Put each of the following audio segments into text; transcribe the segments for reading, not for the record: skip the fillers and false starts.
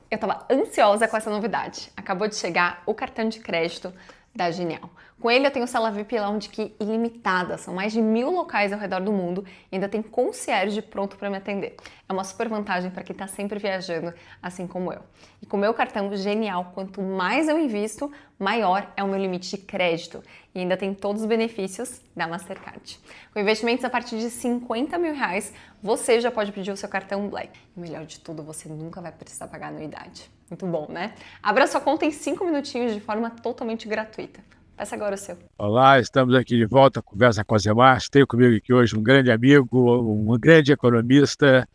Eu estava ansiosa com essa novidade. Acabou de chegar o cartão de crédito da Genial. Com ele eu tenho sala VIP Lounge ilimitada, são mais de 1.000 locais ao redor do mundo e ainda tem concierge pronto para me atender. É uma super vantagem para quem está sempre viajando, assim como eu. E com o meu cartão Genial, quanto mais eu invisto, maior é o meu limite de crédito e ainda tem todos os benefícios da Mastercard. Com investimentos a partir de R$ 50.000, você já pode pedir o seu cartão Black. E o melhor de tudo, você nunca vai precisar pagar anuidade. Muito bom, né? Abra sua conta em 5 minutinhos de forma totalmente gratuita. Peça agora o seu. Olá, estamos aqui de volta à Conversa com a Zemar. Tenho comigo aqui hoje um grande amigo, um grande economista,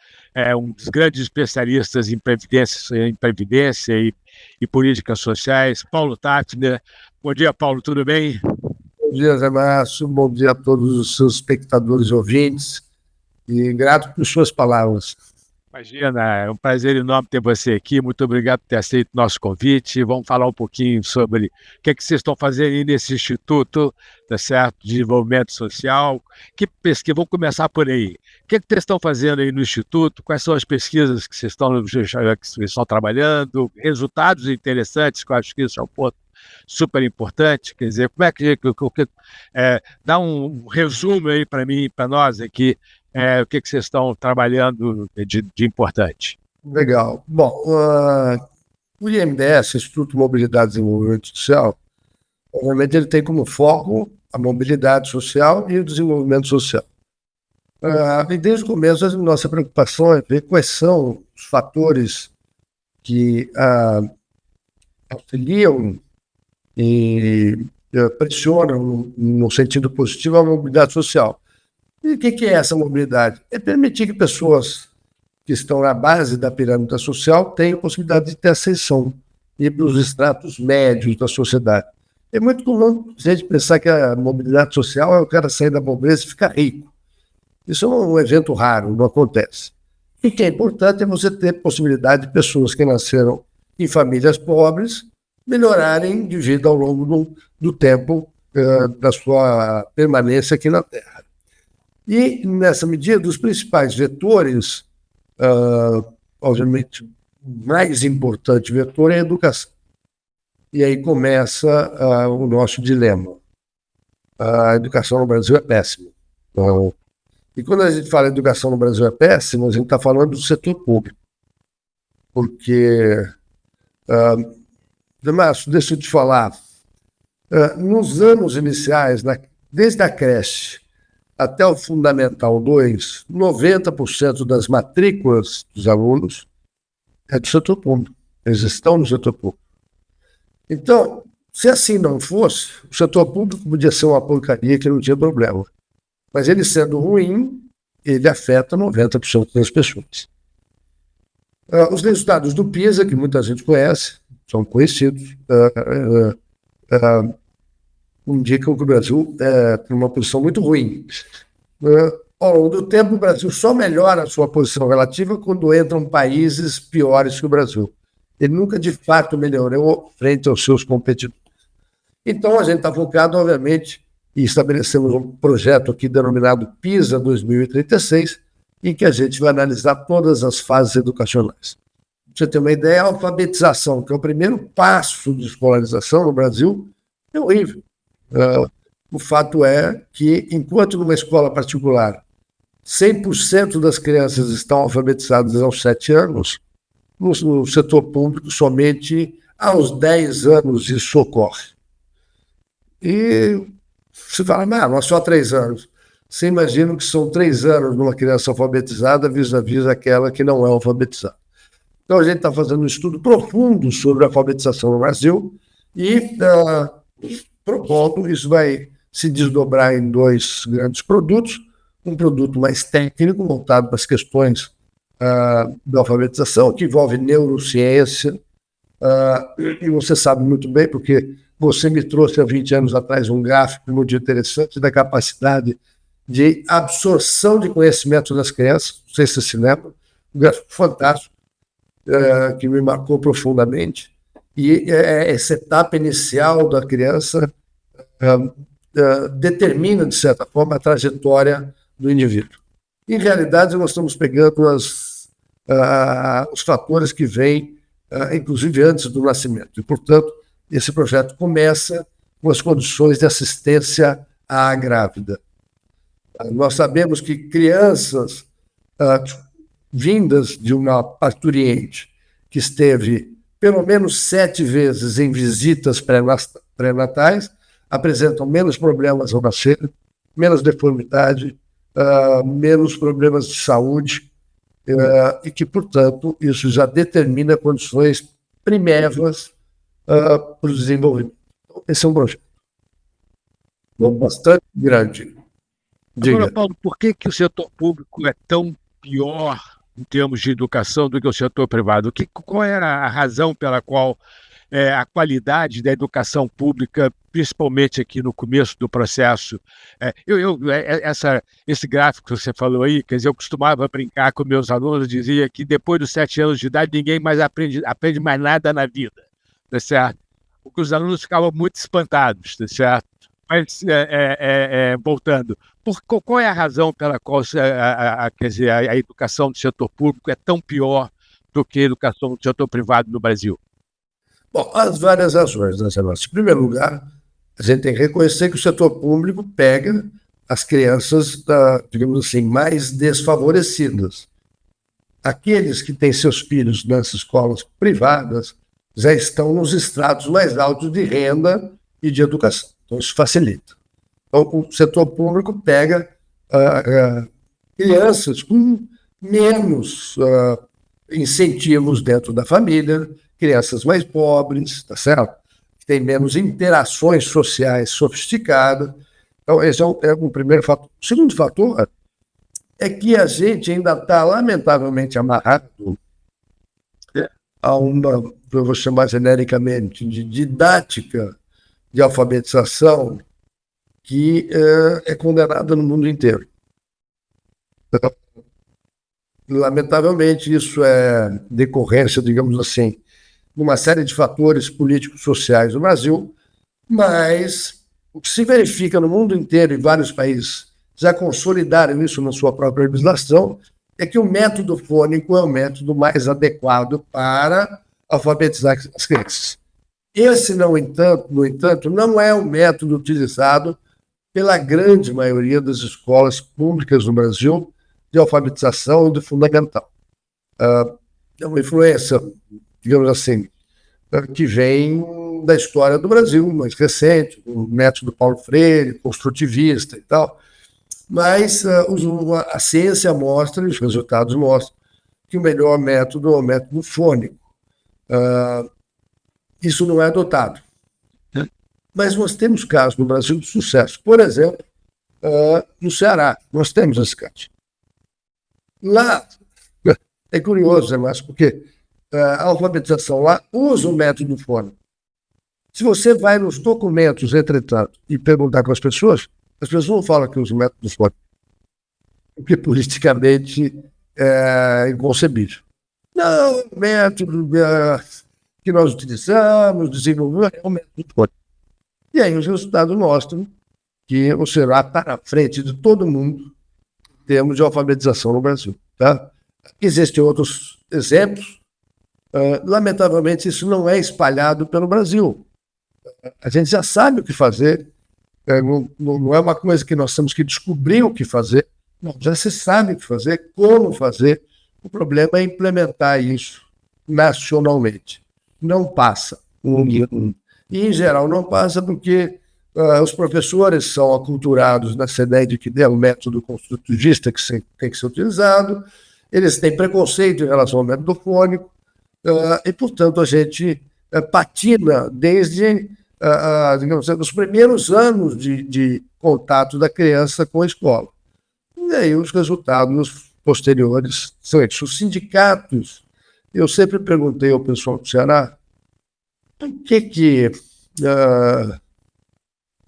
um dos grandes especialistas em previdência e políticas sociais, Paulo Tátila. Bom dia, Paulo, tudo bem? Bom dia, Zé Márcio. Bom dia a todos os seus espectadores e ouvintes. E grato por suas palavras. Imagina, é um prazer enorme ter você aqui. Muito obrigado por ter aceito o nosso convite. Vamos falar um pouquinho sobre o que vocês estão fazendo aí nesse Instituto, tá certo, de Desenvolvimento Social. Que pesquisa? Vamos começar por aí. O que vocês estão fazendo aí no Instituto? Quais são as pesquisas que vocês estão trabalhando? Resultados interessantes, que eu acho que isso é um ponto super importante. Quer dizer, como é que dá um resumo aí para mim, para nós aqui, o que vocês estão trabalhando de importante? Legal. Bom, o IMDS, Instituto de Mobilidade e Desenvolvimento Social, obviamente ele tem como foco a mobilidade social e o desenvolvimento social. E desde o começo, a nossa preocupação é ver quais são os fatores que auxiliam e pressionam, no sentido positivo, a mobilidade social. E o que é essa mobilidade? É permitir que pessoas que estão na base da pirâmide social tenham possibilidade de ter ascensão e para os estratos médios da sociedade. É muito comum a gente pensar que a mobilidade social é o cara sair da pobreza e ficar rico. Isso é um evento raro, não acontece. E o que é importante é você ter possibilidade de pessoas que nasceram em famílias pobres melhorarem de vida ao longo do tempo da sua permanência aqui na Terra. E, nessa medida, os principais vetores, obviamente, o mais importante vetor é a educação. E aí começa o nosso dilema. A educação no Brasil é péssima. E quando a gente fala em educação no Brasil é péssima, a gente está falando do setor público. Porque, Márcio, deixa eu te falar, nos anos iniciais, desde a creche até o Fundamental 2, 90% das matrículas dos alunos é do setor público. Eles estão no setor público. Então, se assim não fosse, o setor público podia ser uma porcaria que não tinha problema. Mas ele sendo ruim, ele afeta 90% das pessoas. Os resultados do PISA, que muita gente conhece, são conhecidos, indicam que o Brasil tem uma posição muito ruim. Ao longo do tempo, o Brasil só melhora a sua posição relativa quando entram países piores que o Brasil. Ele nunca, de fato, melhorou frente aos seus competidores. Então, a gente está focado, obviamente, e estabelecemos um projeto aqui denominado PISA 2036, em que a gente vai analisar todas as fases educacionais. Pra você ter uma ideia, a alfabetização, que é o primeiro passo de escolarização no Brasil, é horrível. O fato é que, enquanto numa escola particular 100% das crianças estão alfabetizadas aos 7 anos, no setor público somente aos 10 anos isso ocorre. E você fala, mas só 3 anos. Você imagina que são 3 anos numa criança alfabetizada vis-à-vis aquela que não é alfabetizada. Então a gente está fazendo um estudo profundo sobre a alfabetização no Brasil e propondo, isso vai se desdobrar em 2 grandes produtos, um produto mais técnico, voltado para as questões da alfabetização, que envolve neurociência, e você sabe muito bem, porque você me trouxe há 20 anos atrás um gráfico muito interessante da capacidade de absorção de conhecimento das crianças, não sei se você se lembra, um gráfico fantástico, que me marcou profundamente, e essa etapa inicial da criança determina, de certa forma, a trajetória do indivíduo. Em realidade, nós estamos pegando os fatores que vêm inclusive antes do nascimento. E, portanto, esse projeto começa com as condições de assistência à grávida. Nós sabemos que crianças vindas de uma parturiente que esteve pelo menos 7 vezes em visitas pré-natais apresentam menos problemas ao nascer, menos deformidade, menos problemas de saúde, e que, portanto, isso já determina condições primevas para o desenvolvimento. Então, esse é um projeto bastante grande. Agora, Paulo, por que o setor público é tão pior em termos de educação do que o setor privado? Qual era a razão pela qual a qualidade da educação pública, principalmente aqui no começo do processo? Esse gráfico que você falou aí, quer dizer, eu costumava brincar com meus alunos, dizia que depois dos 7 anos de idade ninguém mais aprende mais nada na vida, tá certo? Porque os alunos ficavam muito espantados, tá certo? Mas, voltando, qual é a razão pela qual quer dizer, a educação do setor público é tão pior do que a educação do setor privado no Brasil? Bom, há várias razões, né, Sebastião? Em primeiro lugar, a gente tem que reconhecer que o setor público pega as crianças, digamos assim, mais desfavorecidas. Aqueles que têm seus filhos nas escolas privadas já estão nos estratos mais altos de renda e de educação. Então, isso facilita. Então, o setor público pega crianças com menos incentivos dentro da família, crianças mais pobres, tá certo? Que têm menos interações sociais sofisticadas. Então, esse é um primeiro fator. O segundo fator é que a gente ainda está, lamentavelmente, amarrado a uma, eu vou chamar genericamente, de didática de alfabetização que é condenada no mundo inteiro. Lamentavelmente, isso é decorrência, digamos assim, de uma série de fatores políticos sociais no Brasil, mas o que se verifica no mundo inteiro, em vários países já consolidaram isso na sua própria legislação, é que o método fônico é o método mais adequado para alfabetizar as crianças. Esse, no entanto, não é o método utilizado pela grande maioria das escolas públicas no Brasil de alfabetização e de fundamental. É uma influência, digamos assim, que vem da história do Brasil, mais recente, o método Paulo Freire, construtivista e tal, mas a ciência mostra, e os resultados mostram, que o melhor método é o método fônico. Isso não é adotado. Mas nós temos casos no Brasil de sucesso. Por exemplo, no Ceará, nós temos esse caso. Lá, é curioso, mas porque a alfabetização lá usa o método fônico. Se você vai nos documentos, entretanto, e perguntar com as pessoas não falam que usa o método fônico, porque politicamente é inconcebível. Não, o método que nós utilizamos, desenvolvemos, é o método fônico. E aí os resultados mostram que o Ceará está na frente de todo mundo em termos de alfabetização no Brasil. Tá? Existem outros exemplos. Lamentavelmente, isso não é espalhado pelo Brasil. A gente já sabe o que fazer. Não é uma coisa que nós temos que descobrir o que fazer. Não, já se sabe o que fazer, como fazer. O problema é implementar isso nacionalmente. Não passa. E, em geral, não passa porque os professores são aculturados nessa ideia de que é o método construtivista que tem que ser utilizado, eles têm preconceito em relação ao método fônico, e, portanto, a gente patina desde, digamos, os primeiros anos de contato da criança com a escola. E aí os resultados posteriores são esses. Os sindicatos, eu sempre perguntei ao pessoal do Ceará, por que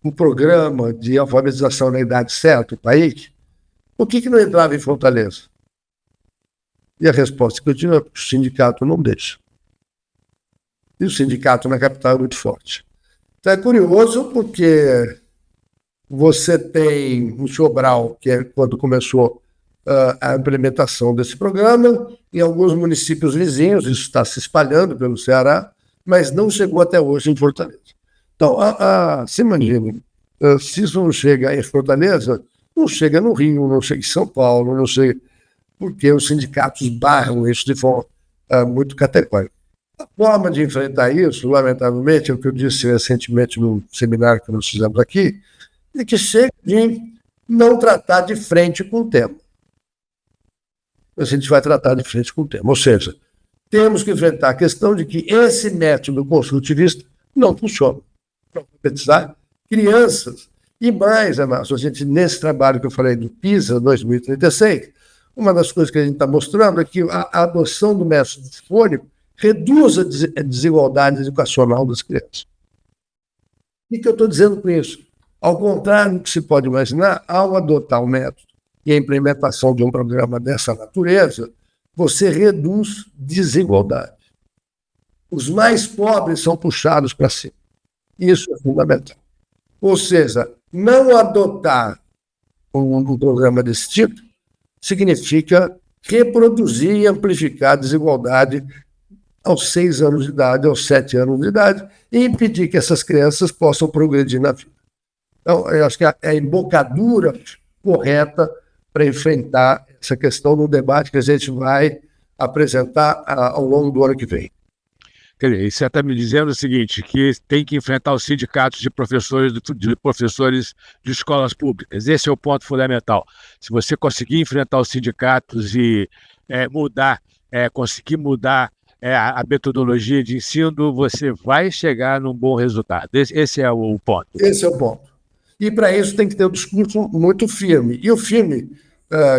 um programa de alfabetização na idade certa, o país, por que não entrava em Fortaleza? E a resposta que eu tive é que o sindicato não deixa. E o sindicato na capital é muito forte. Então é curioso porque você tem o Sobral, que quando começou a implementação desse programa em alguns municípios vizinhos, isso está se espalhando pelo Ceará, mas não chegou até hoje em Fortaleza. Então, se imagine, se isso não chega em Fortaleza, não chega no Rio, não chega em São Paulo, não chega, porque os sindicatos barram isso de forma muito categórica. A forma de enfrentar isso, lamentavelmente, é o que eu disse recentemente no seminário que nós fizemos aqui, é que chega de não tratar de frente com o tema. A gente vai tratar de frente com o tema. Ou seja, temos que enfrentar a questão de que esse método construtivista não funciona. Para alfabetizar crianças. E mais, Márcio, a gente, nesse trabalho que eu falei do PISA 2036, uma das coisas que a gente está mostrando é que a adoção do método sinfônico reduz a desigualdade educacional das crianças. O que eu estou dizendo com isso? Ao contrário do que se pode imaginar, ao adotar o método e a implementação de um programa dessa natureza, você reduz desigualdade. Os mais pobres são puxados para cima. Isso é fundamental. Ou seja, não adotar um programa desse tipo significa reproduzir e amplificar a desigualdade aos 6 anos de idade, aos 7 anos de idade, e impedir que essas crianças possam progredir na vida. Então, eu acho que é a embocadura correta para enfrentar essa questão no debate que a gente vai apresentar ao longo do ano que vem. Quer dizer, você está me dizendo o seguinte, que tem que enfrentar os sindicatos de professores de escolas públicas. Esse é o ponto fundamental. Se você conseguir enfrentar os sindicatos e conseguir mudar a metodologia de ensino, você vai chegar num bom resultado. Esse é o ponto. Esse é o ponto. E para isso tem que ter um discurso muito firme. E o firme,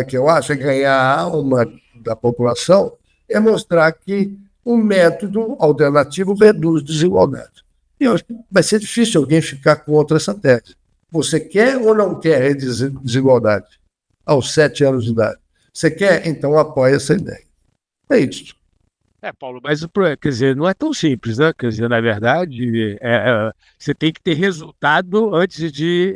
que eu acho, é ganhar a alma da população, é mostrar que um método alternativo reduz desigualdade. E eu acho que vai ser difícil alguém ficar contra essa tese. Você quer ou não quer reduzir desigualdade aos 7 anos de idade? Você quer? Então apoia essa ideia. É isso. Paulo, mas quer dizer, não é tão simples, né? Quer dizer, na verdade, você tem que ter resultado antes de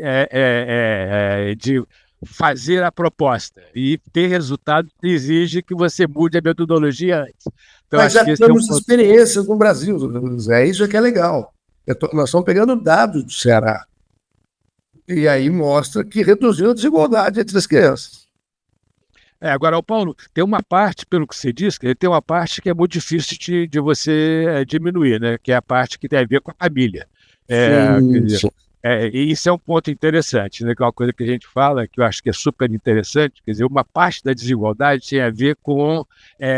fazer a proposta. E ter resultado exige que você mude a metodologia antes. Então, mas já temos experiências no Brasil, Zé, isso é que é legal. Nós estamos pegando dados do Ceará. E aí mostra que reduziu a desigualdade entre as crianças. Agora, Paulo, tem uma parte, pelo que você disse, tem uma parte que é muito difícil de você diminuir, né? Que é a parte que tem a ver com a família. E isso é um ponto interessante, né? Que é uma coisa que a gente fala, que eu acho que é super interessante. Quer dizer, uma parte da desigualdade tem a ver com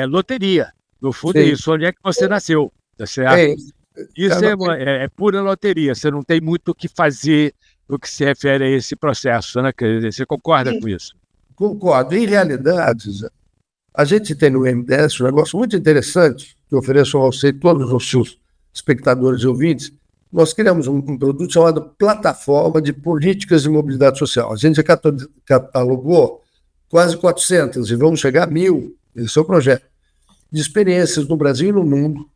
loteria. No fundo, é isso. Onde é que você nasceu? Tá certo? Isso é pura loteria. Você não tem muito o que fazer no que se refere a esse processo, né? Quer dizer, você concorda com isso? Concordo. Em realidade, a gente tem no MDS um negócio muito interessante, que eu ofereço a você e todos os seus espectadores e ouvintes. Nós criamos um produto chamado Plataforma de Políticas de Mobilidade Social. A gente já catalogou quase 400 e vamos chegar a 1.000, esse é o projeto, de experiências no Brasil e no mundo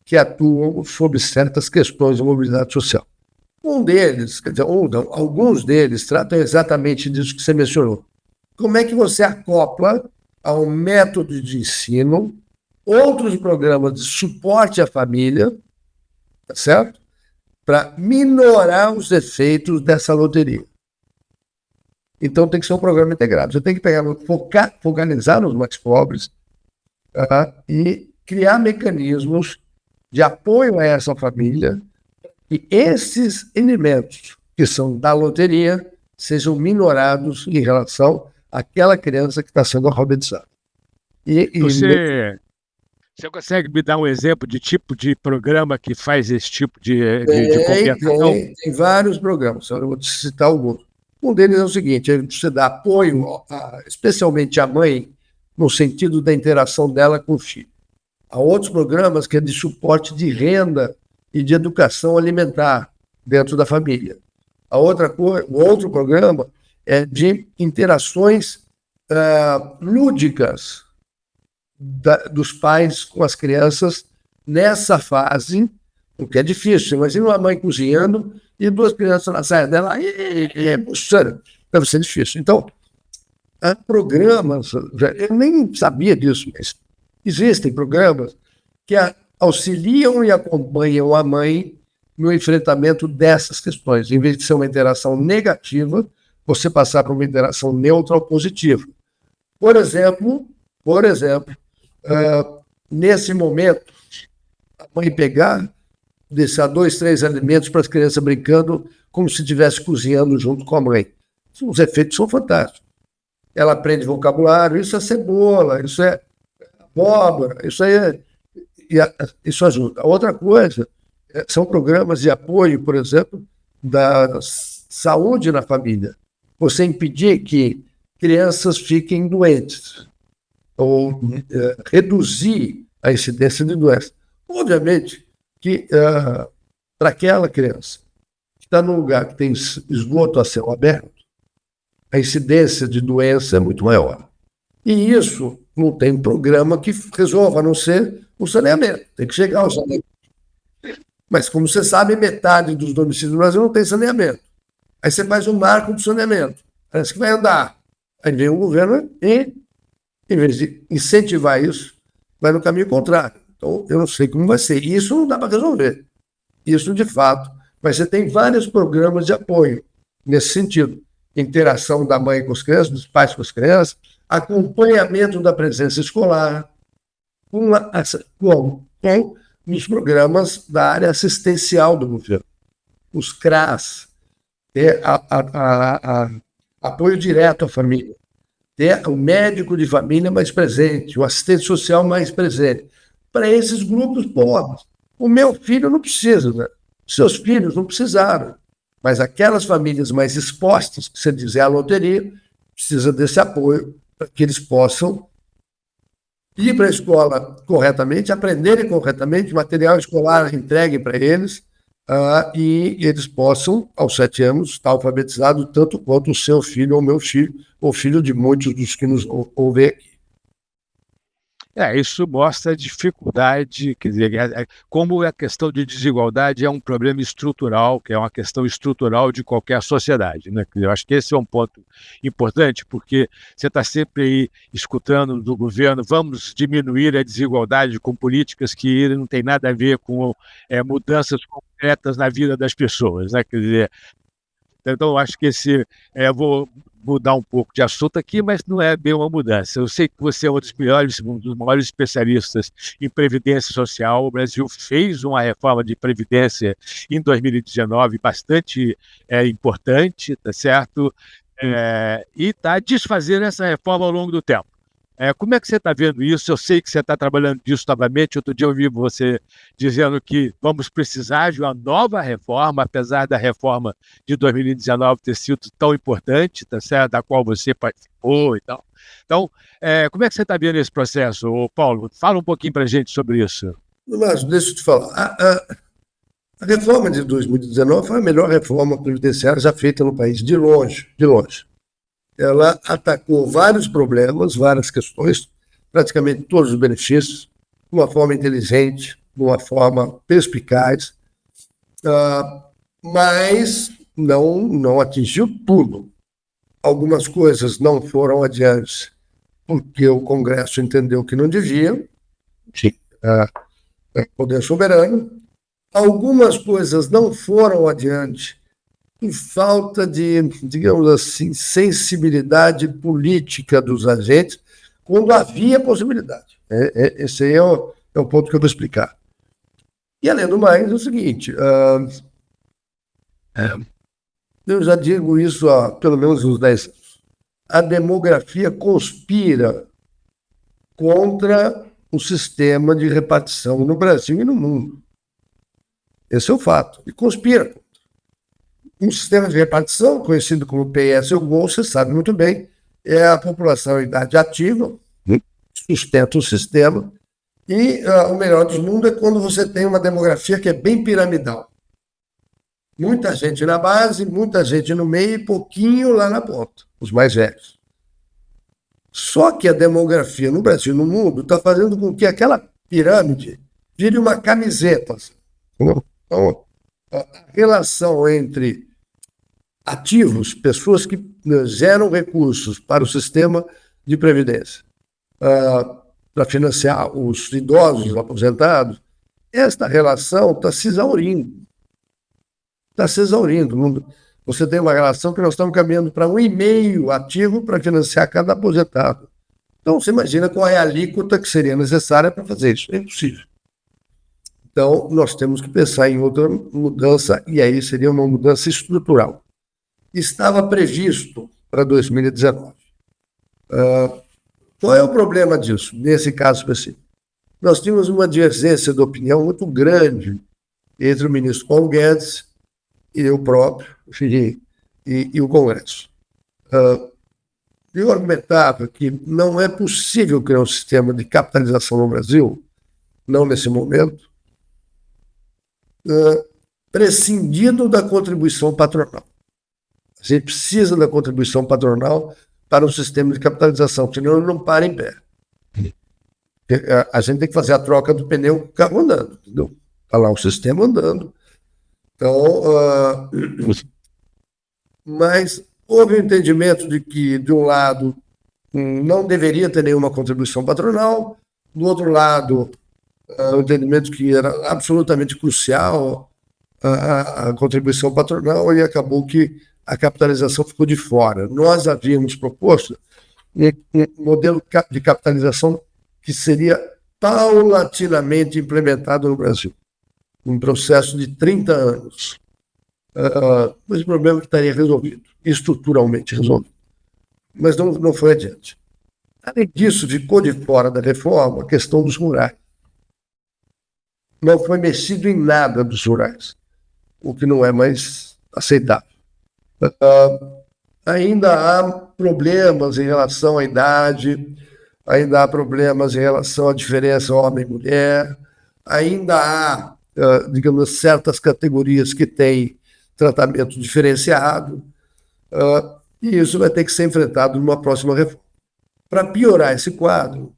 que atuam sobre certas questões de mobilidade social. Um deles, quer dizer, alguns deles tratam exatamente disso que você mencionou. Como é que você acopla a um método de ensino outros programas de suporte à família, tá certo? Para minorar os efeitos dessa loteria. Então tem que ser um programa integrado. Você tem que focalizar nos mais pobres e criar mecanismos de apoio a essa família e esses elementos que são da loteria sejam minorados em relação àquela criança que está sendo alfabetizada. Você consegue me dar um exemplo de tipo de programa que faz esse tipo de compensação? Tem vários programas, eu vou te citar alguns. Um deles é o seguinte, você dá apoio, especialmente à mãe, no sentido da interação dela com o filho. Há outros programas que é de suporte de renda e de educação alimentar dentro da família. O outro programa é de interações lúdicas dos pais com as crianças nessa fase, o que é difícil. Imagina uma mãe cozinhando e 2 crianças na saia dela, puxando, deve ser difícil. Então, há programas, eu nem sabia disso, mas existem programas que auxiliam e acompanham a mãe no enfrentamento dessas questões. Em vez de ser uma interação negativa, você passar para uma interação neutra ou positiva. Por exemplo, nesse momento, a mãe pegar, deixar 2, 3 alimentos para as crianças brincando como se estivesse cozinhando junto com a mãe. Os efeitos são fantásticos. Ela aprende vocabulário, isso é cebola, isso é abóbora, isso ajuda. A outra coisa são programas de apoio, por exemplo, da saúde na família. Você impedir que crianças fiquem doentes ou reduzir a incidência de doença. Obviamente que para aquela criança que está num lugar que tem esgoto a céu aberto, a incidência de doença é muito maior. E isso não tem programa que resolva, a não ser o saneamento. Tem que chegar ao saneamento. Mas, como você sabe, metade dos domicílios do Brasil não tem saneamento. Aí você faz um marco de saneamento. Parece que vai andar. Aí vem o governo e, em vez de incentivar isso, vai no caminho contrário. Então, eu não sei como vai ser. Isso não dá para resolver. Isso, de fato. Mas você tem vários programas de apoio nesse sentido. Interação da mãe com as crianças, dos pais com as crianças, acompanhamento da presença escolar, com os programas da área assistencial do governo, os CRAS, apoio direto à família, ter o médico de família mais presente, o assistente social mais presente, para esses grupos pobres. O meu filho não precisa, né? Seus filhos não precisaram, mas aquelas famílias mais expostas, que você diz, é a loteria, precisa desse apoio para que eles possam ir para a escola corretamente, aprenderem corretamente, material escolar entregue para eles, e eles possam, aos 7 anos, estar alfabetizados tanto quanto o seu filho ou meu filho, ou filho de muitos dos que nos ouvem aqui. Isso mostra a dificuldade, quer dizer, como a questão de desigualdade é um problema estrutural, que é uma questão estrutural de qualquer sociedade, né? Eu acho que esse é um ponto importante, porque você está sempre aí escutando do governo, vamos diminuir a desigualdade com políticas que não tem nada a ver com mudanças concretas na vida das pessoas, né? Quer dizer, então eu acho que vou mudar um pouco de assunto aqui, mas não é bem uma mudança. Eu sei que você é um dos maiores especialistas em previdência social. O Brasil fez uma reforma de previdência em 2019 bastante importante, tá certo? E está desfazendo essa reforma ao longo do tempo. Como é que você está vendo isso? Eu sei que você está trabalhando disso novamente. Outro dia eu ouvi você dizendo que vamos precisar de uma nova reforma, apesar da reforma de 2019 ter sido tão importante, tá certo? Da qual você participou e tal. Então, como é que você está vendo esse processo, Paulo? Fala um pouquinho para a gente sobre isso. Mas deixa eu te falar. A reforma de 2019 foi a melhor reforma previdenciária já feita no país, de longe, de longe. Ela atacou vários problemas, várias questões, praticamente todos os benefícios, de uma forma inteligente, de uma forma perspicaz, mas não atingiu tudo. Algumas coisas não foram adiante porque o Congresso entendeu que não devia, poder soberano. Algumas coisas não foram adiante por falta de, digamos assim, sensibilidade política dos agentes, quando havia possibilidade. Esse aí é o ponto que eu vou explicar. E, além do mais, é o seguinte, eu já digo isso há pelo menos uns 10 anos. A demografia conspira contra o sistema de repartição no Brasil e no mundo. Esse é o fato. E conspira. Um sistema de repartição, conhecido como PS ou GOL, você sabe muito bem, é a população em idade ativa, sustenta o sistema, e o melhor do mundo é quando você tem uma demografia que é bem piramidal. Muita gente na base, muita gente no meio e pouquinho lá na ponta, os mais velhos. Só que a demografia no Brasil e no mundo está fazendo com que aquela pirâmide vire uma camiseta. Então, a relação entre ativos, pessoas que geram recursos para o sistema de previdência, para financiar os idosos, os aposentados, esta relação está se exaurindo. Está se exaurindo. Você tem uma relação que nós estamos caminhando para 1,5 ativo para financiar cada aposentado. Então, você imagina qual é a alíquota que seria necessária para fazer isso. É impossível. Então, nós temos que pensar em outra mudança, e aí seria uma mudança estrutural. Estava previsto para 2019. Qual é o problema disso, nesse caso específico? Nós tínhamos uma divergência de opinião muito grande entre o ministro Paulo Guedes e eu próprio, e o Congresso. Eu argumentava que não é possível criar um sistema de capitalização no Brasil, não nesse momento, prescindindo da contribuição patronal. A gente precisa da contribuição patronal para um sistema de capitalização, senão ele não para em pé. A gente tem que fazer a troca do pneu com o carro andando, entendeu? Está lá o sistema andando. Então, mas houve um entendimento de que, de um lado, não deveria ter nenhuma contribuição patronal, do outro lado, o entendimento que era absolutamente crucial a contribuição patronal, e acabou que a capitalização ficou de fora. Nós havíamos proposto um modelo de capitalização que seria paulatinamente implementado no Brasil, um processo de 30 anos. Mas o problema que estaria resolvido, estruturalmente resolvido. Mas não foi adiante. Além disso, ficou de fora da reforma a questão dos rurais. Não foi mexido em nada dos rurais, o que não é mais aceitável. Ainda há problemas em relação à idade, ainda há problemas em relação à diferença homem e mulher, ainda há, digamos, certas categorias que têm tratamento diferenciado, e isso vai ter que ser enfrentado numa próxima reforma. Para piorar esse quadro,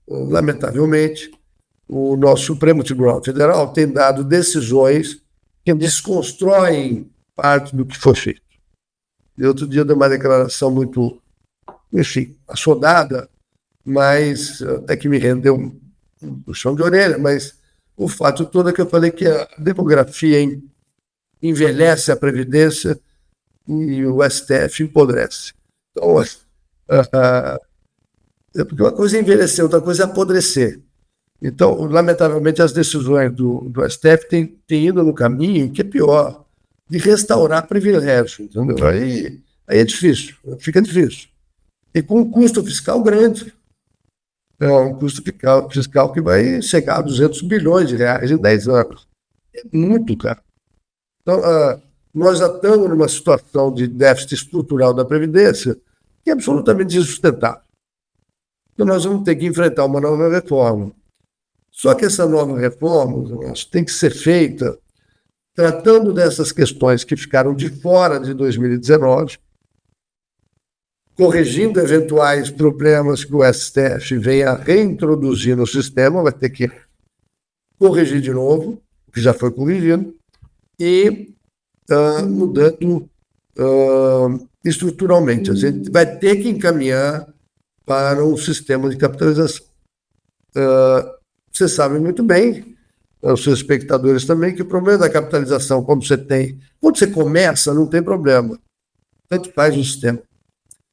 lamentavelmente, o nosso Supremo Tribunal Federal tem dado decisões que desconstroem parte do que foi feito. E outro dia deu uma declaração muito, enfim, assodada, mas até que me rendeu um puxão de orelha, mas o fato todo é que eu falei que a demografia envelhece a Previdência e o STF empobrece. Então, porque uma coisa é envelhecer, outra coisa é apodrecer. Então, lamentavelmente, as decisões do STF têm ido no caminho que é pior, de restaurar privilégio, entendeu? Aí é difícil, fica difícil. E com um custo fiscal grande. É um custo fiscal que vai chegar a 200 bilhões de reais em 10 anos. É muito caro. Então, nós já estamos numa situação de déficit estrutural da Previdência que é absolutamente insustentável. Então, nós vamos ter que enfrentar uma nova reforma. Só que essa nova reforma tem que ser feita tratando dessas questões que ficaram de fora de 2019, corrigindo eventuais problemas que o STF venha a reintroduzir no sistema, vai ter que corrigir de novo, o que já foi corrigido, e mudando estruturalmente. A gente vai ter que encaminhar para um sistema de capitalização. Vocês sabem muito bem, os seus espectadores também, que o problema da capitalização, quando você começa, não tem problema. Tanto faz o sistema.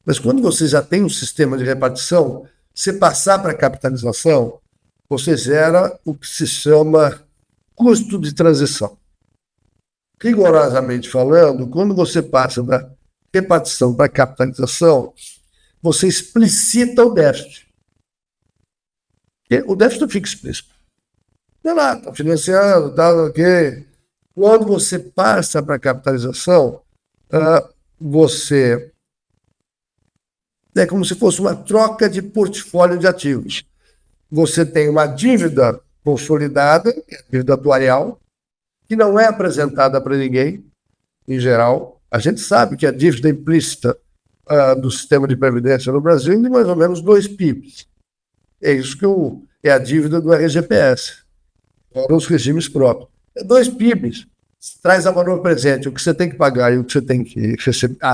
Mas quando você já tem um sistema de repartição, você passar para a capitalização, você gera o que se chama custo de transição. Rigorosamente falando, quando você passa da repartição para a capitalização, você explicita o déficit. O déficit fica explícito. Está financiando, está ok. Quando você passa para a capitalização, você... É como se fosse uma troca de portfólio de ativos. Você tem uma dívida consolidada, dívida atuarial, que não é apresentada para ninguém, em geral. A gente sabe que a dívida implícita do sistema de previdência no Brasil é de mais ou menos 2 PIBs. É isso que é a dívida do RGPS, para os regimes próprios. É 2 PIBs. traz a valor presente o que você tem que pagar e o que você tem que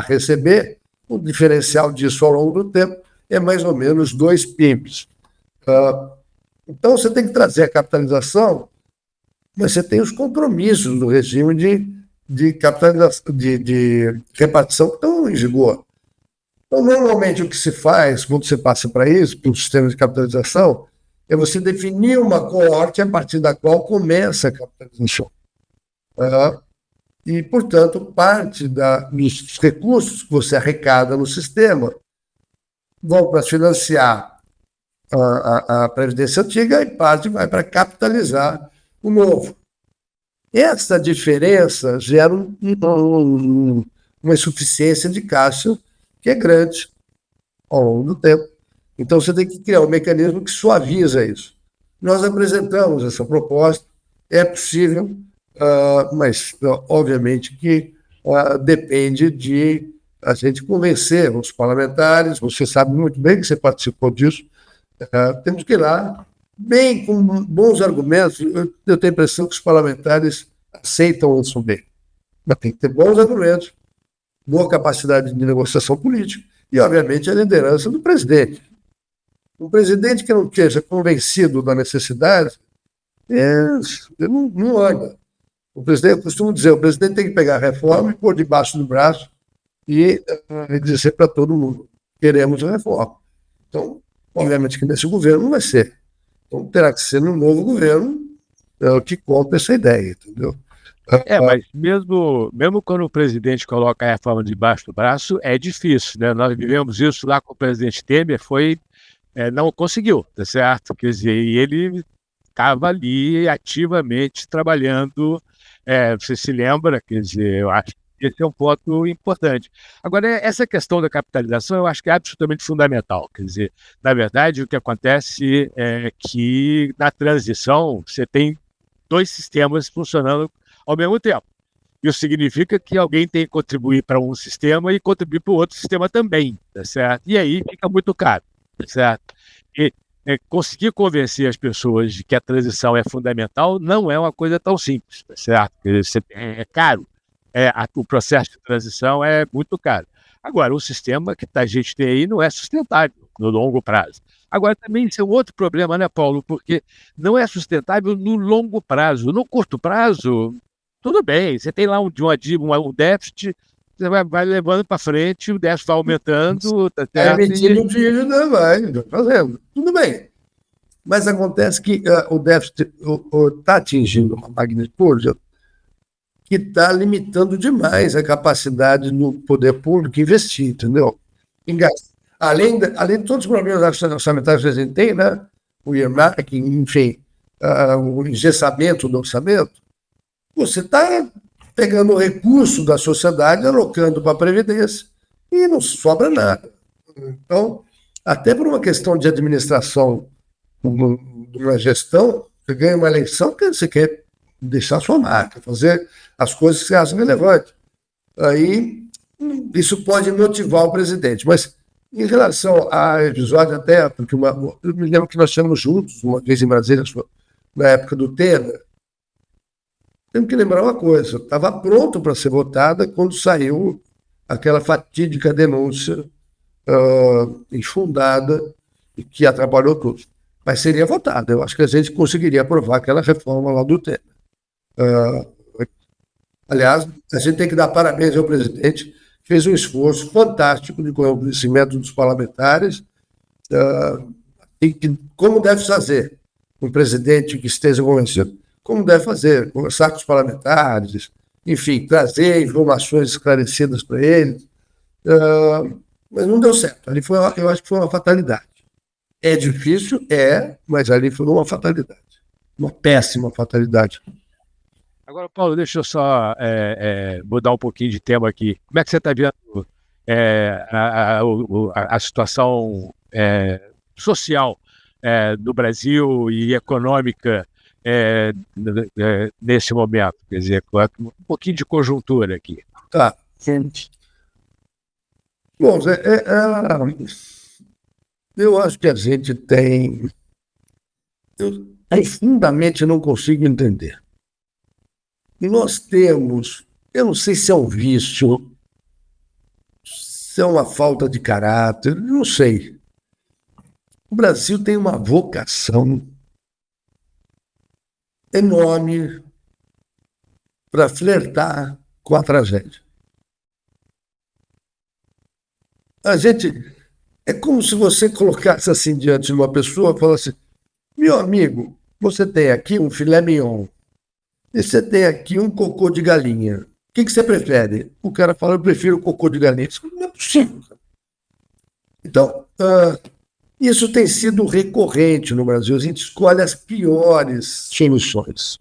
receber, o diferencial disso ao longo do tempo é mais ou menos 2 PIBs. Então, você tem que trazer a capitalização, mas você tem os compromissos do regime de capitalização, de repartição que estão em vigor. Então, normalmente, o que se faz quando você passa para isso, para o sistema de capitalização, é você definir uma coorte a partir da qual começa a capitalização. E, portanto, parte dos recursos que você arrecada no sistema vão para financiar a Previdência antiga e parte vai para capitalizar o novo. Essa diferença gera uma insuficiência de caixa que é grande ao longo do tempo. Então, você tem que criar um mecanismo que suaviza isso. Nós apresentamos essa proposta, é possível, mas, obviamente, que depende de a gente convencer os parlamentares. Você sabe muito bem que você participou disso. Temos que ir lá, bem, com bons argumentos. Eu tenho a impressão que os parlamentares aceitam isso bem. Mas tem que ter bons argumentos, boa capacidade de negociação política e, obviamente, a liderança do presidente. Um presidente que não esteja convencido da necessidade não anda. O presidente, eu costumo dizer, o presidente tem que pegar a reforma e pôr debaixo do braço e dizer para todo mundo, queremos a reforma. Então, obviamente que nesse governo não vai ser. Então, terá que ser no novo governo que conta essa ideia, entendeu? Mas mesmo quando o presidente coloca a reforma debaixo do braço, é difícil, né? Nós vivemos isso lá com o presidente Temer, não conseguiu, tá certo? Quer dizer, e ele estava ali ativamente trabalhando, você se lembra, quer dizer, eu acho que esse é um ponto importante. Agora, essa questão da capitalização, eu acho que é absolutamente fundamental, quer dizer, na verdade, o que acontece é que na transição você tem 2 sistemas funcionando ao mesmo tempo. Isso significa que alguém tem que contribuir para um sistema e contribuir para o outro sistema também, tá certo? E aí fica muito caro, tá certo? E conseguir convencer as pessoas de que a transição é fundamental não é uma coisa tão simples, tá certo? É caro. O processo de transição é muito caro. Agora, o sistema que a gente tem aí não é sustentável no longo prazo. Agora, também isso é um outro problema, né, Paulo? Porque não é sustentável no longo prazo. No curto prazo, tudo bem, você tem lá um déficit, você vai levando para frente, o déficit vai aumentando, tá certo? Emitindo dívida, vai fazendo. Tudo bem. Mas acontece que o déficit está atingindo uma magnitude que está limitando demais a capacidade do poder público investir, entendeu? Além de todos os problemas orçamentários que a gente tem, né? O earmarking, enfim, o engessamento do orçamento, você está pegando o recurso da sociedade, alocando para a Previdência e não sobra nada. Então, até por uma questão de administração, de uma gestão, você ganha uma eleição que você quer deixar sua marca, fazer as coisas que você acha relevante. Aí, isso pode motivar o presidente. Mas, em relação a episódio até, porque eu me lembro que nós estivemos juntos uma vez em Brasília, na época do Temer. Temos que lembrar uma coisa, estava pronto para ser votada quando saiu aquela fatídica denúncia infundada e que atrapalhou tudo. Mas seria votada. Eu acho que a gente conseguiria aprovar aquela reforma lá do Temer. Aliás, a gente tem que dar parabéns ao presidente, fez um esforço fantástico de conhecimento dos parlamentares, como deve fazer um presidente que esteja convencido. Como deve fazer, conversar com os parlamentares, enfim, trazer informações esclarecidas para eles. Mas não deu certo. Ali eu acho que foi uma fatalidade. É difícil, mas ali foi uma fatalidade. Uma péssima fatalidade. Agora, Paulo, deixa eu só mudar um pouquinho de tema aqui. Como é que você está vendo a situação social do Brasil e econômica nesse momento? Quer dizer, um pouquinho de conjuntura aqui. Tá. Bom, eu acho que a gente tem... Eu profundamente não consigo entender. nós temos, eu não sei se é um vício, se é uma falta de caráter, não sei. O Brasil tem uma vocação enorme para flertar com a tragédia. A gente, é como se você colocasse assim diante de uma pessoa e falasse: meu amigo, você tem aqui um filé mignon, e você tem aqui um cocô de galinha. O que você prefere? O cara fala: eu prefiro cocô de galinha. Isso não é possível. Então, isso tem sido recorrente no Brasil. A gente escolhe as piores soluções.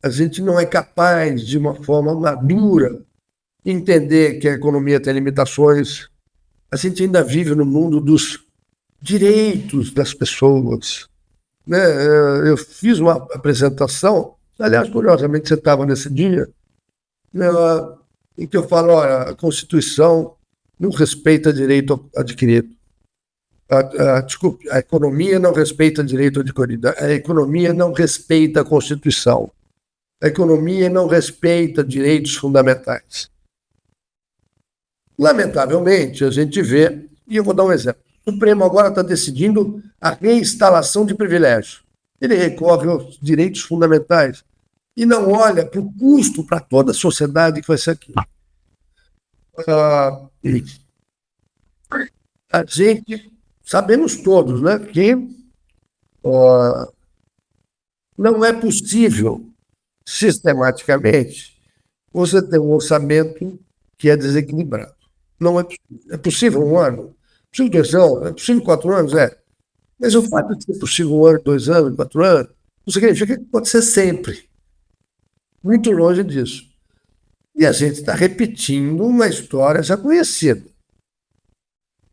A gente não é capaz, de uma forma madura, entender que a economia tem limitações. A gente ainda vive no mundo dos direitos das pessoas. Né? Eu fiz uma apresentação, aliás, curiosamente, você estava nesse dia, né, em que eu falo: olha, a Constituição não respeita direito adquirido. Desculpe, a economia não respeita direito adquirido. A economia não respeita a Constituição. A economia não respeita direitos fundamentais. Lamentavelmente, a gente vê, e eu vou dar um exemplo: o Supremo agora está decidindo a reinstalação de privilégios. Ele recorre aos direitos fundamentais e não olha para o custo para toda a sociedade que vai ser aqui. A gente, sabemos todos, né, que não é possível, sistematicamente, você ter um orçamento que é desequilibrado. Não é possível. É possível um ano? É possível 2 anos? É possível 4 anos? É. Mas o fato de ser possível 1 ano, 2 anos, 4 anos, não significa que pode ser sempre. Muito longe disso. E a gente está repetindo uma história já conhecida.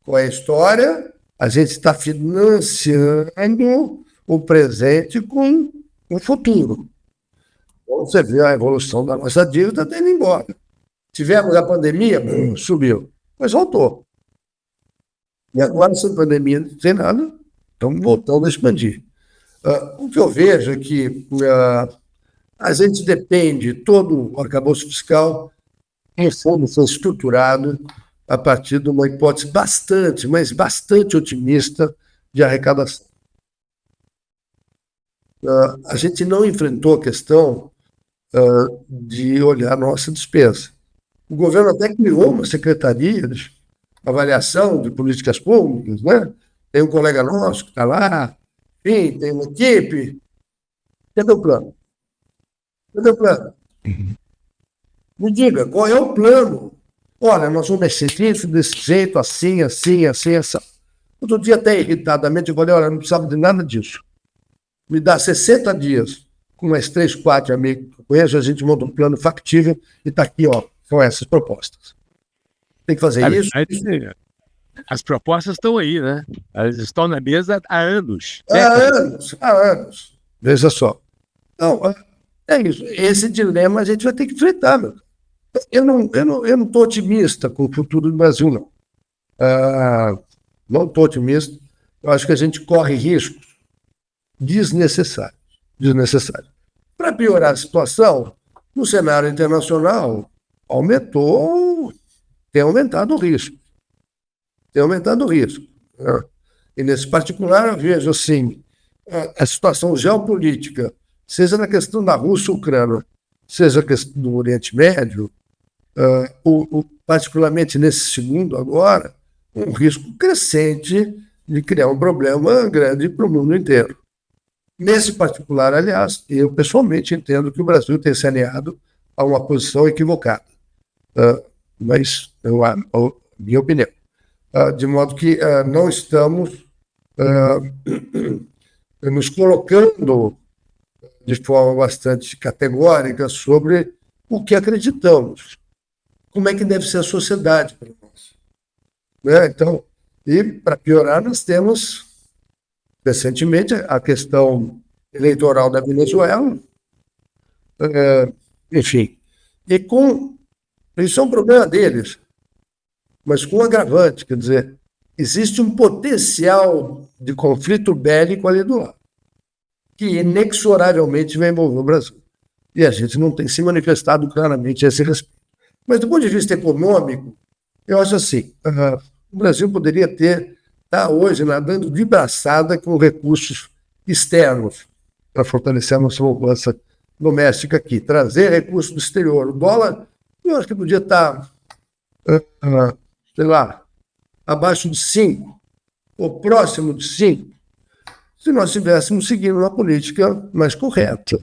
Qual é a história? A gente está financiando o presente com o futuro. Então, você vê a evolução da nossa dívida está indo embora. Tivemos a pandemia, subiu, mas voltou. E agora, sem pandemia, sem nada, estamos voltando a expandir. O que eu vejo é que a gente depende, todo o arcabouço fiscal, em fundo, foi estruturado a partir de uma hipótese bastante, mas bastante otimista de arrecadação. A gente não enfrentou a questão de olhar a nossa despesa. O governo até criou uma secretaria de avaliação de políticas públicas, né? Tem um colega nosso que está lá, enfim, tem uma equipe. Cadê o plano? Cadê o plano? Me diga, qual é o plano? Olha, nós vamos mexer isso desse jeito, assim, assim, assim, assim. Outro dia, até irritadamente, eu falei: olha, não precisava de nada disso. Me dá 60 dias, com mais 3, 4 amigos que eu conheço, a gente monta um plano factível e está aqui, ó, com essas propostas. Tem que fazer isso. As propostas estão aí, né? Elas estão na mesa há anos. Há anos. Veja só. Então, é isso. Esse dilema a gente vai ter que enfrentar, meu. Eu não estou otimista com o futuro do Brasil, não. Não estou otimista. Eu acho que a gente corre riscos desnecessários. Para piorar a situação, no cenário internacional, tem aumentado o risco. E nesse particular, eu vejo assim, a situação geopolítica, seja na questão da Rússia-Ucrânia, seja a questão do Oriente Médio, particularmente nesse segundo agora, um risco crescente de criar um problema grande para o mundo inteiro. Nesse particular, aliás, eu pessoalmente entendo que o Brasil tem se alinhado a uma posição equivocada. Mas, minha opinião. De modo que não estamos nos colocando de forma bastante categórica sobre o que acreditamos. Como é que deve ser a sociedade para nós. Né? Então, e para piorar, nós temos recentemente a questão eleitoral da Venezuela, enfim, isso é um problema deles, mas com agravante, quer dizer, existe um potencial de conflito bélico ali do lado, que inexoravelmente vai envolver o Brasil. E a gente não tem se manifestado claramente a esse respeito. Mas, do ponto de vista econômico, eu acho assim, o Brasil poderia estar hoje nadando de braçada com recursos externos para fortalecer a nossa poupança doméstica aqui, trazer recursos do exterior. O dólar, eu acho que podia estar, sei lá, abaixo de 5, ou próximo de 5, se nós estivéssemos seguindo uma política mais correta.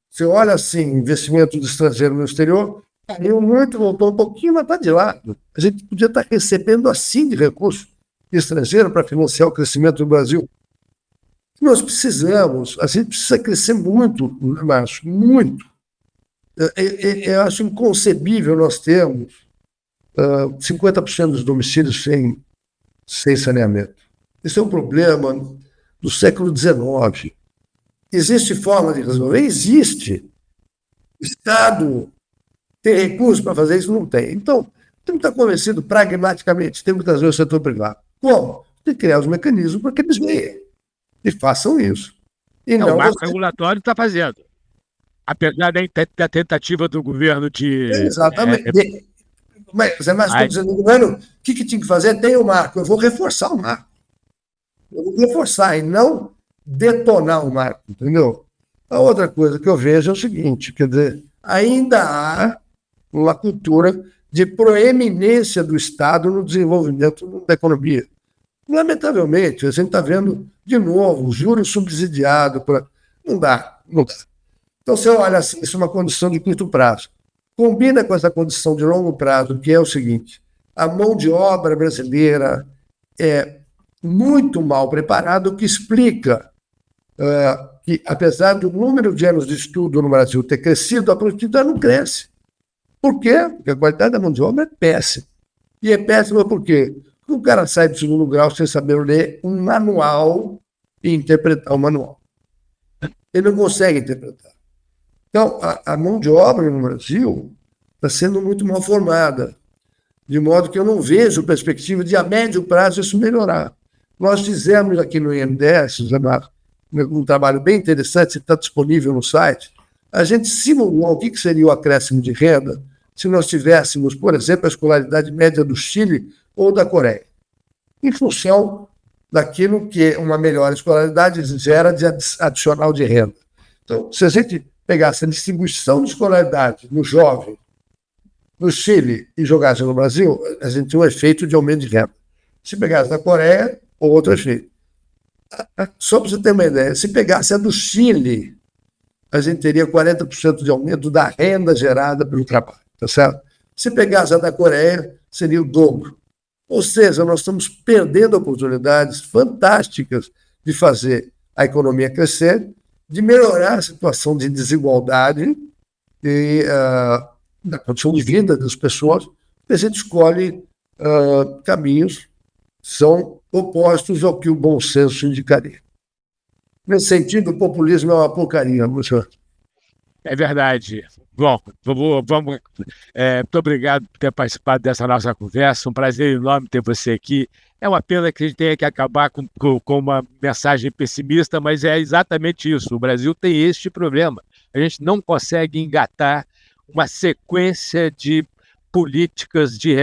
Você olha assim, investimento do estrangeiro no exterior, caiu muito, voltou um pouquinho, mas está de lado. A gente podia estar recebendo assim de recursos estrangeiros para financiar o crescimento do Brasil. Nós precisamos, a gente precisa crescer muito, Márcio, muito. Eu acho inconcebível nós termos 50% dos domicílios sem saneamento. Isso é um problema do século XIX. Existe forma de resolver? Existe. O Estado tem recursos para fazer isso? Não tem. Então, temos que estar convencido pragmaticamente, temos que trazer o setor privado. Como? Tem que criar os mecanismos para que eles venham e façam isso. E o marco regulatório está fazendo. Apesar da tentativa do governo de... Exatamente. Mas estou dizendo, o governo, o que tinha que fazer? Tem o marco, eu vou reforçar o marco. Eu vou reforçar e não detonar o marco, entendeu? A outra coisa que eu vejo é o seguinte, quer dizer, ainda há uma cultura de proeminência do Estado no desenvolvimento da economia. Lamentavelmente, a gente está vendo, de novo, juros subsidiados. Não dá. Então, você olha assim, isso é uma condição de curto prazo. Combina com essa condição de longo prazo, que é o seguinte, a mão de obra brasileira é muito mal preparada, o que explica que, apesar do número de anos de estudo no Brasil ter crescido, a produtividade não cresce. Por quê? Porque a qualidade da mão de obra é péssima. E é péssima por quê? Porque o cara sai do segundo grau sem saber ler um manual e interpretar o manual. Ele não consegue interpretar. Então, a mão de obra no Brasil está sendo muito mal formada, de modo que eu não vejo perspectiva de, a médio prazo, isso melhorar. Nós fizemos aqui no INDES, um trabalho bem interessante, está disponível no site. A gente simulou o que seria o acréscimo de renda se nós tivéssemos, por exemplo, a escolaridade média do Chile ou da Coreia, em função daquilo que uma melhor escolaridade gera de adicional de renda. Então, se a gente pegasse a distribuição de escolaridade no jovem, no Chile, e jogasse no Brasil, a gente tinha um efeito de aumento de renda. Se pegasse na Coreia, outro efeito. Só para você ter uma ideia, se pegasse a do Chile, a gente teria 40% de aumento da renda gerada pelo trabalho, tá certo? Se pegasse a da Coreia, seria o dobro. Ou seja, nós estamos perdendo oportunidades fantásticas de fazer a economia crescer, de melhorar a situação de desigualdade e da condição de vida das pessoas, e a gente escolhe caminhos que são opostos ao que o bom senso indicaria. Nesse sentido, o populismo é uma porcaria, professor. É verdade. Bom, vamos. Muito obrigado por ter participado dessa nossa conversa. Um prazer enorme ter você aqui. É uma pena que a gente tenha que acabar com uma mensagem pessimista, mas é exatamente isso. O Brasil tem este problema. A gente não consegue engatar uma sequência de políticas de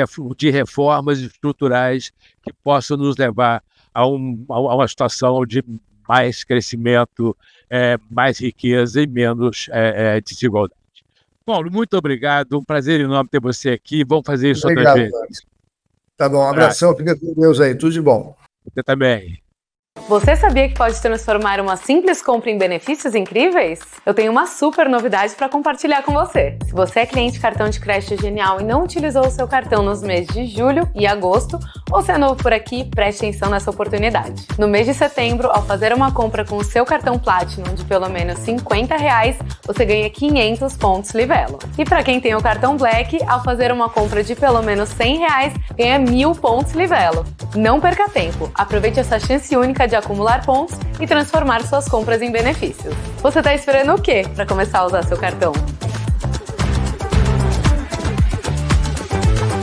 reformas estruturais que possam nos levar a uma situação de mais crescimento, mais riqueza e menos desigualdade. Paulo, muito obrigado. Um prazer enorme ter você aqui. Vamos fazer isso outra vez. Tá bom, um abração. Fica com Deus aí. Tudo de bom. Você também. Você sabia que pode transformar uma simples compra em benefícios incríveis? Eu tenho uma super novidade para compartilhar com você. Se você é cliente de cartão de crédito Genial e não utilizou o seu cartão nos meses de julho e agosto, ou se é novo por aqui, preste atenção nessa oportunidade. No mês de setembro, ao fazer uma compra com o seu cartão Platinum de pelo menos R$50, você ganha 500 pontos Livelo. E para quem tem o cartão Black, ao fazer uma compra de pelo menos R$100, ganha 1000 pontos Livelo. Não perca tempo, aproveite essa chance única de acumular pontos e transformar suas compras em benefícios. Você está esperando o quê para começar a usar seu cartão?